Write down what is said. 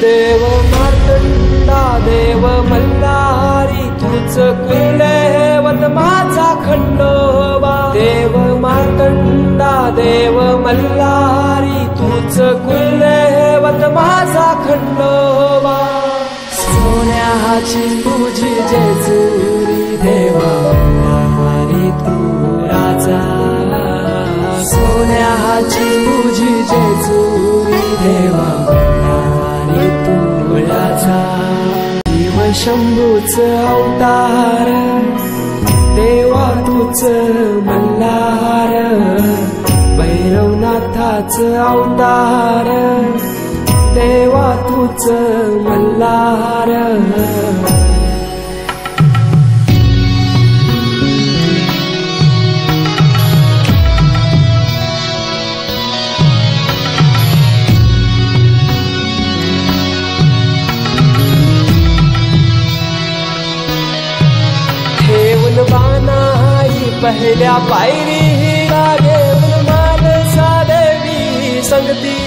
देव मार्तंडा देव मल्हारी तूच कुलदैवत माझा खंडोबा। देव मार्तंडा देव मल्हारी तूच कुलदैवत माझा खंडोबा। सोन्याची तुझी जेजुरी देवा मल्हारी तू राजा। सोन्याची तुझी जेजुरी देवा मल्हारी तू राजा। शिव शंभूच अवतार देवा तूच मल्हार। भैरवनाथाच अवतार देवा तूच मल्हार। ठेवून बानाई पहिल्या पायरी घेऊन मानसा देवी संगती।